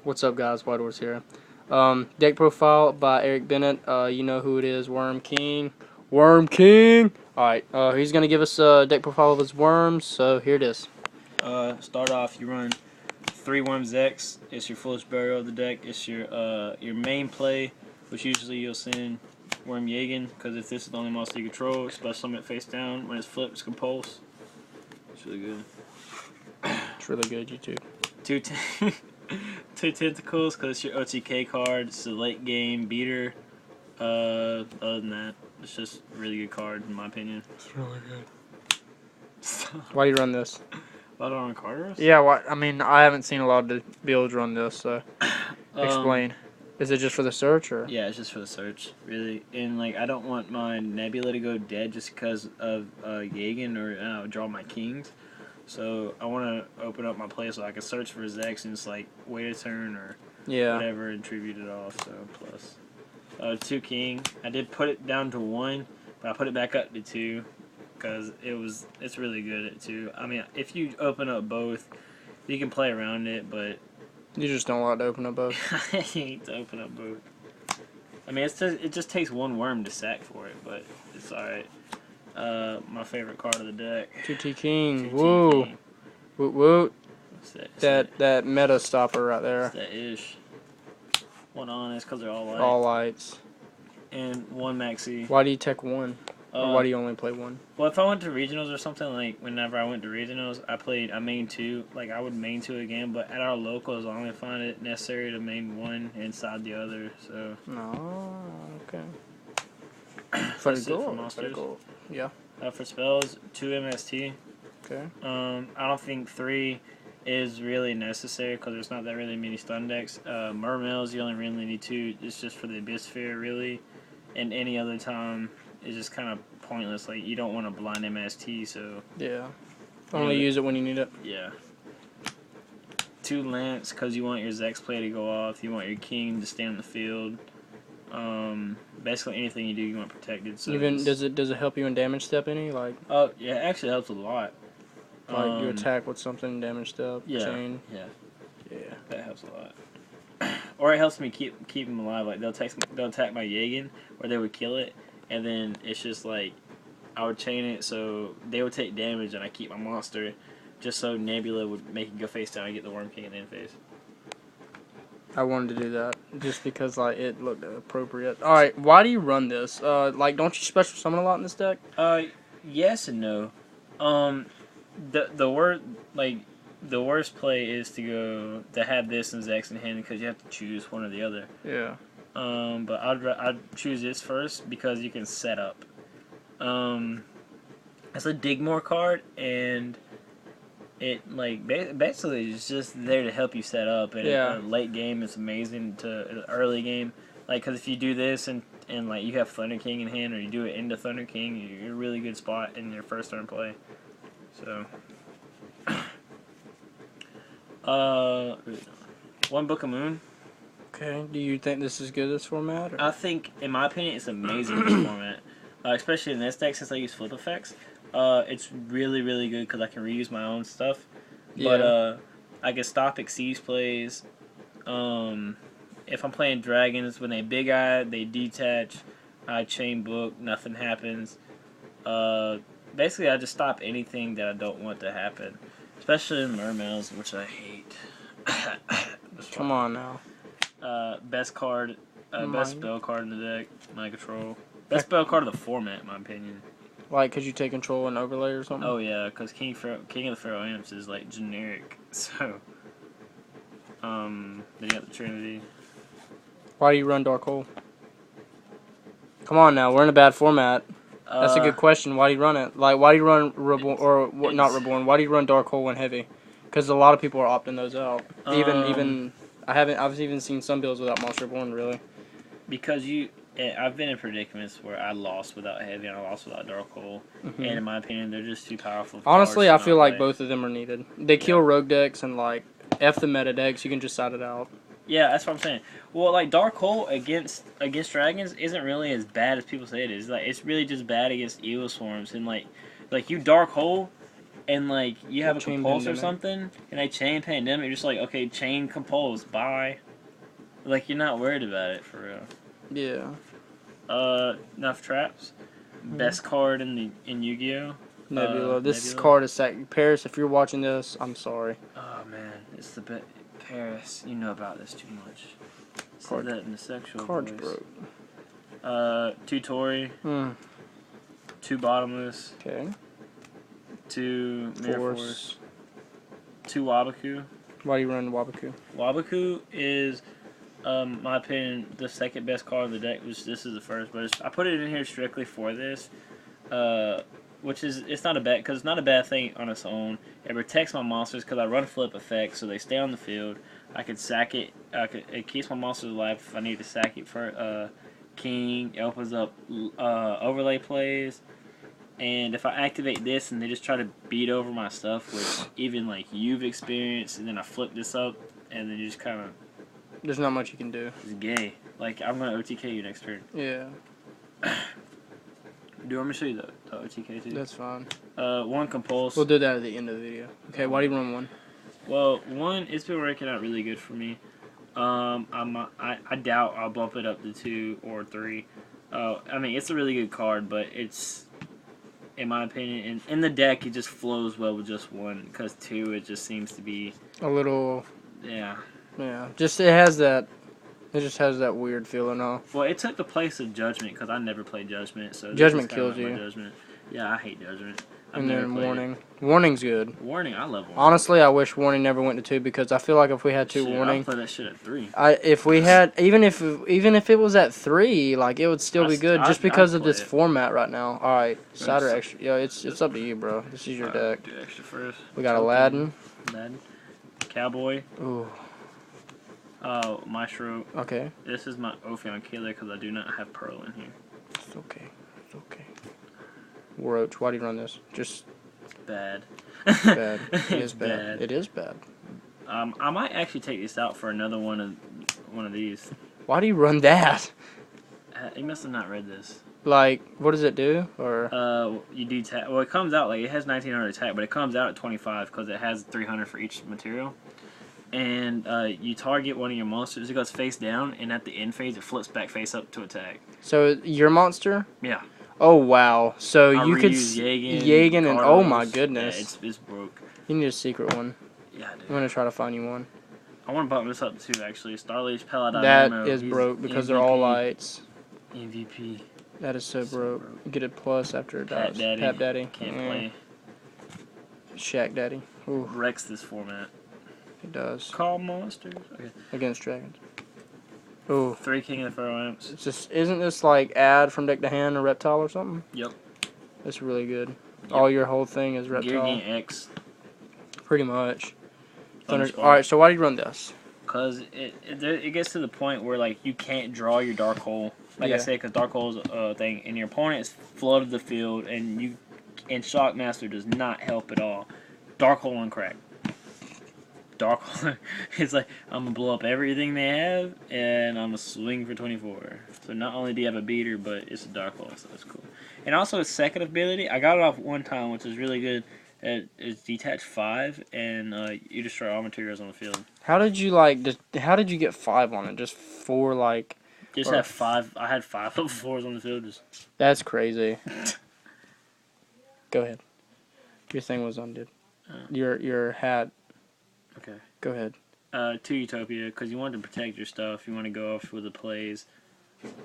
What's up, guys? White Horse here. Deck profile by Eric Bennett. You know who it is. Worm King. Alright, he's going to give us a deck profile of his worms, so here it is. Start off, you run 3 Worms X. It's your fullest burial of the deck. It's your main play, which usually you'll send Worm Yugioh, because if this is the only monster you control, special summon it face down. When it's flipped, it's compulse. It's really good. It's really good, YouTube. Two tentacles, because it's your OTK card. It's a late game beater. Other than that, it's just a really good card in my opinion. It's really good. Why do you run this? A lot on Carters? Yeah, I mean, I haven't seen a lot of the builds run this, so explain. Is it just for the search, or? Yeah, it's just for the search, really. And like, I don't want my Nebula to go dead just because of Yugioh or draw my kings. So I want to open up my play so I can search for his X and just like wait a turn or whatever and tribute it off. So plus 2 king. I did put it down to 1, but I put it back up to 2 because it's really good at 2. I mean, if you open up both, you can play around it, but you just don't want to open up both. I hate to open up both. I mean, it just takes 1 worm to sack for it, but it's alright. My favorite card of the deck. 2T King. Woo. Woot woot. That meta stopper right there. It's that ish. 1 honest because they're all lights. All lights. And 1 maxi. Why do you tech 1? Or why do you only play 1? Well, if I went to regionals or something, like whenever I went to regionals, I main 2. Like I would main 2 again, but at our locals, I only find it necessary to main 1 inside the other. So. No. Okay. That's it for monsters. Yeah. For spells, 2 MST. Okay. I don't think 3 is really necessary because there's not that really many stun decks. Mermails, you only really need 2. It's just for the Abysphere, really. And any other time is just kind of pointless. Like, you don't want to blind MST, so... Yeah. Only use it when you need it. Yeah. 2 Lance because you want your Zex play to go off. You want your King to stay on the field. Basically anything you do, you want protected. So even does it help you in damage step any? Like, oh yeah, it actually helps a lot. Like you attack with something, damage step, chain. Yeah, that helps a lot. Or it helps me keep them alive. Like they'll attack my Yugioh, or they would kill it, and then it's just like I would chain it so they would take damage, and I keep my monster, just so Nebula would make it go face down and get the Wormking in the end phase. I wanted to do that just because like it looked appropriate. All right, why do you run this? Like, don't you special summon a lot in this deck? Yes and no. The worst play is to have this and Zex in hand because you have to choose one or the other. Yeah. But I'd choose this first because you can set up. It's a Digmore card and. It like basically is just there to help you set up, and late game it's amazing to early game, like because if you do this and like you have Thunder King in hand or you do it into Thunder King, you're a really good spot in your first turn play. So 1 Book of Moon. Okay. Do you think this is good this format? Or? I think, in my opinion, it's amazing in this format, especially in this deck since I use flip effects. It's really, really good because I can reuse my own stuff. Yeah. But I can stop Exceeds plays. If I'm playing dragons, when they big eye, they detach. I chain book, nothing happens. Basically, I just stop anything that I don't want to happen. Especially in Mermails, which I hate. Come on now. Best card, best spell card in the deck, my control. Best spell card of the format, in my opinion. Like, could you take control and overlay or something? Oh yeah, because King of the Pharaoh Imps is like generic. So, then you got the Trinity. Why do you run Dark Hole? Come on now, we're in a bad format. That's a good question. Why do you run it? Like, why do you run Reborn or not Reborn? Why do you run Dark Hole when heavy? Because a lot of people are opting those out. Even I've even seen some builds without Monster Reborn really. Because I've been in predicaments where I lost without heavy and I lost without Dark Hole, and in my opinion, they're just too powerful. Honestly, I feel like both of them are needed. They kill rogue decks and like F the meta decks. You can just side it out. Yeah, that's what I'm saying. Well, like Dark Hole against dragons isn't really as bad as people say it is. Like it's really just bad against Evil Swarms and like you Dark Hole, and like you have a Chain compulse or Pandemic. something, and they chain pandemic, you're just like, okay, chain compulse, bye. Like you're not worried about it for real. Yeah. Enough traps. Best card in Yu-Gi-Oh. Nebula. This Nebula. card is Paris, if you're watching this, I'm sorry. Oh man, it's the best. Paris, you know about this too much. Card- Said that in the sexual Card's voice. broke. 2 Tori, Hmm. 2 Bottomless, Okay. 2 Mirror Force. Force, 2 Wabaku. Why do you run Wabaku? Wabaku is, my opinion, the second best card of the deck. This is the first, but I put it in here strictly for this. Which is, it's not a bad, because it's not a bad thing on its own. It protects my monsters because I run flip effects, so they stay on the field. I could sack it. It keeps my monsters alive if I need to sack it for king. It opens up overlay plays, and if I activate this and they just try to beat over my stuff, which even like you've experienced, and then I flip this up, and then you just kind of, There's not much you can do. it's gay. Like I'm gonna OTK you next turn. Yeah. Do you want me to show you the OTK too? That's fine. 1 compulse. We'll do that at the end of the video. Okay, why do you run 1? Well, 1, it's been working out really good for me. I doubt I'll bump it up to 2 or 3. I mean, it's a really good card, but it's, in my opinion, in the deck, it just flows well with just 1. Because 2, it just seems to be A little. yeah. Yeah. Just it has that. It just has that weird feeling off. Well, it took the place of Judgment because I never played Judgment. So Judgment this is kinda kills like my you. Judgment. Yeah, I hate Judgment. I've And never then played Warning. Warning's good. it. Warning, I love Warning. Honestly, I wish Warning never went to 2 because I feel like if we had 2 Shit, Warning, I'll play that shit at 3. if we had even if it was at 3, like it would still be good just because I'd of this play it. format right now. All right, Cider so- extra. Yo, it's up to you, bro. This is your deck. Do extra first. We got Token, Aladdin. Aladdin. Cowboy. Ooh. Maestro. Okay. This is my Ophion Killer because I do not have Pearl in here. It's okay. It's okay. Roach, why do you run this? Just Bad. bad. It It's is bad. It is bad. I might actually take this out for another one of these. Why do you run that? You must have not read this. Like, what does it do? Or You do tap. Well, it comes out like it has 1900 attack, but it comes out at 25 because it has 300 for each material. And you target one of your monsters, it goes face down, and at the end phase, it flips back face up to attack. so your monster? Yeah. Oh wow! So I you could reuse Jagan and oh my Carlos. goodness, Yeah, it's broke. you need a secret one. Yeah, I'm dude. gonna try to find you one. I want to bump this up too, actually. Starleech Paladin. That Nemo, is he's broke because they're all MVP. lights. MVP. That is so So broke. broke. You get a plus after it Pat dies. Daddy. Pap Daddy. Can't Mm. play. Shaq Daddy. Ooh, Wrecks this format. it does. Call monsters. Okay. Against dragons. Ooh. 3 King of the Pharaoh Imps. It's just, isn't this like add from deck to hand a reptile or something? Yep. That's really good. Yep. All your whole thing is Gear reptile. Gain X. Pretty much. Thunder. Thunderstorm. Alright, so why do you run this? Because it gets to the point where like you can't draw your Dark Hole. Like I Yeah. said, because Dark Hole's a thing, and your opponent is flooded the field, and Shockmaster does not help at all. Dark Hole and crack. Dark Hole. It's like I'm gonna blow up everything they have, and I'm gonna swing for 24. So not only do you have a beater, but it's a Dark Hole, so that's cool. And also its second ability, I got it off one time, which is really good. It's detach 5, and you destroy all materials on the field. How did you like? How did you get 5 on it? Just 4 like? Just Or- have 5. I had 5 level 4s on the field. Just That's crazy. Go ahead. Your thing was undid. Your hat. okay. Go ahead. 2 Utopia, because you want to protect your stuff. You want to go off with the plays.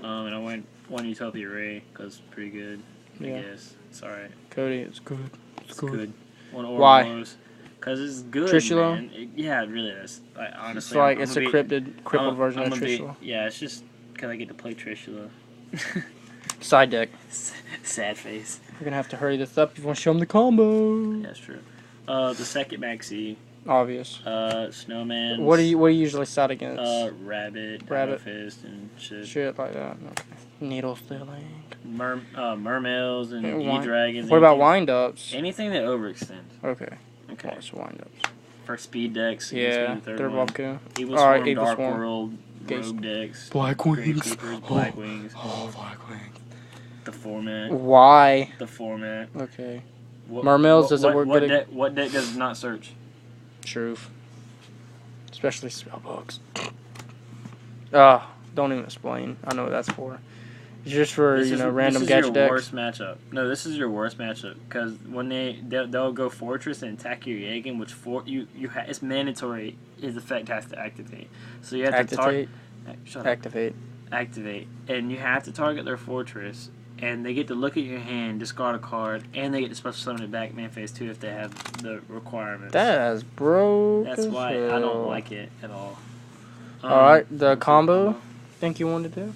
And I went 1 Utopia Ray, because it's pretty good. Yeah. I guess. It's alright. Cody, it's good. It's good. 1 Why? Orlos. Because it's good, Trishula? man. Yeah, it really is. Honestly, It's like I'm it's a gonna crippled version I'm of gonna be- Trishula. Yeah, it's just because I get to play Trishula. Side deck. Sad face. You're gonna have to hurry this up if you want to show them the combo. Yeah, that's true. The second Maxi. Obvious. Snowman. What do you usually side against? Rabbit, Rabbit. Fist, and shit. Shit like that. Okay. Needle stealing. Mermails and Yeah, E-Dragons. What about anything- wind ups? Anything that overextends. Okay. Okay. What's wind ups? For speed decks. Yeah. Third Third one. Waku. Evil All right, Swarm, Evil Dark Swarm. World, Gaze. Rogue decks. Black Grave Wings. Keepers, Black Wings. Oh, Black Wings. The format. Why? The format. Okay. Mermails, does it work good? What deck does not search? Truth. Especially spellbooks. Don't even explain. I know what that's for. It's just for, random gadget decks. This is your worst matchup. No, this is your worst matchup. Because when they'll go Fortress and attack your Yagen, which it's mandatory his effect has to activate. So you have to target... Activate. And you have to target their Fortress, and they get to look at your hand, discard a card, and they get to special summon it back main phase 2 if they have the requirements. That's broke. That's why I don't like it at all. Alright, the combo. Think you wanted to do?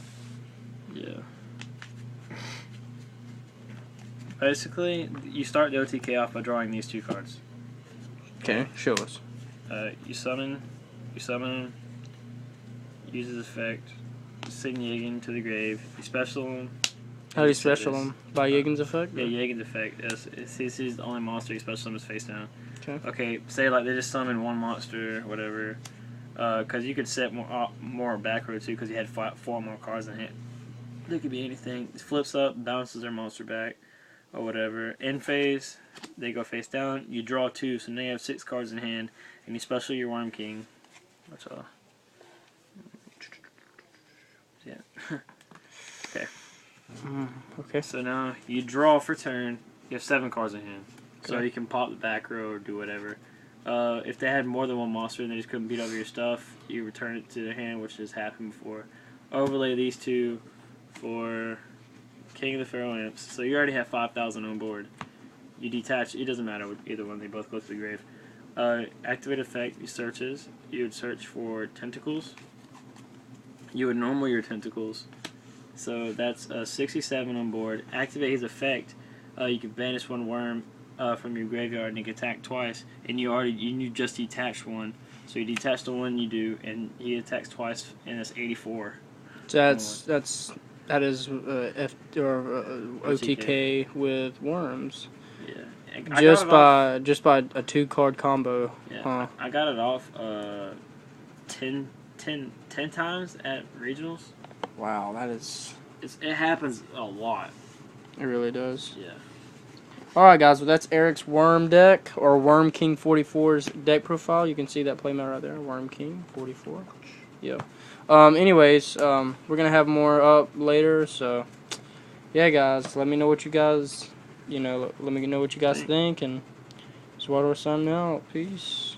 Yeah. Basically, you start the OTK off by drawing these 2 cards. Okay, show us. You summon, use his effect, send Yagen to the grave, you special him. How do you special him? By Yagen's effect? Yeah, Yagen's effect. He's the only monster you special summon is face down. Okay, say like they just summon 1 monster, whatever. Because you could set more back row too, because you had 4 more cards in hand. It could be anything. It flips up, bounces their monster back, or whatever. End phase, they go face down. You draw 2, so now you have 6 cards in hand, and you special your Wormking. That's all. Yeah. Okay. Okay. So now you draw for turn. You have 7 cards in hand, so Okay. you can pop the back row or do whatever. If they had more than 1 monster and they just couldn't beat over your stuff, you return it to their hand, which has happened before. Overlay these 2 for King of the Pharaoh Imps. So you already have 5,000 on board. You detach. It doesn't matter with either one. They both go to the grave. Activate effect. You searches. You would search for tentacles. You would normal your tentacles. So that's 67 on board. Activate his effect. You can banish 1 worm from your graveyard and he can attack twice. And you just detached 1. So you detach the 1 you do, and he attacks twice, and it's 84. So that is OTK with worms. Yeah. Just by a 2-card combo. Yeah. Huh. I got it off 10 times at regionals. Wow, that is... It happens a lot. It really does. Yeah. Alright guys, well that's Eric's Worm deck, or Wormking 44's deck profile. You can see that playmat right there, Wormking 44. Yeah. Anyways, we're going to have more up later, so yeah guys, let me know what you guys, let me know what you guys think, and Swaddle signing out. Peace.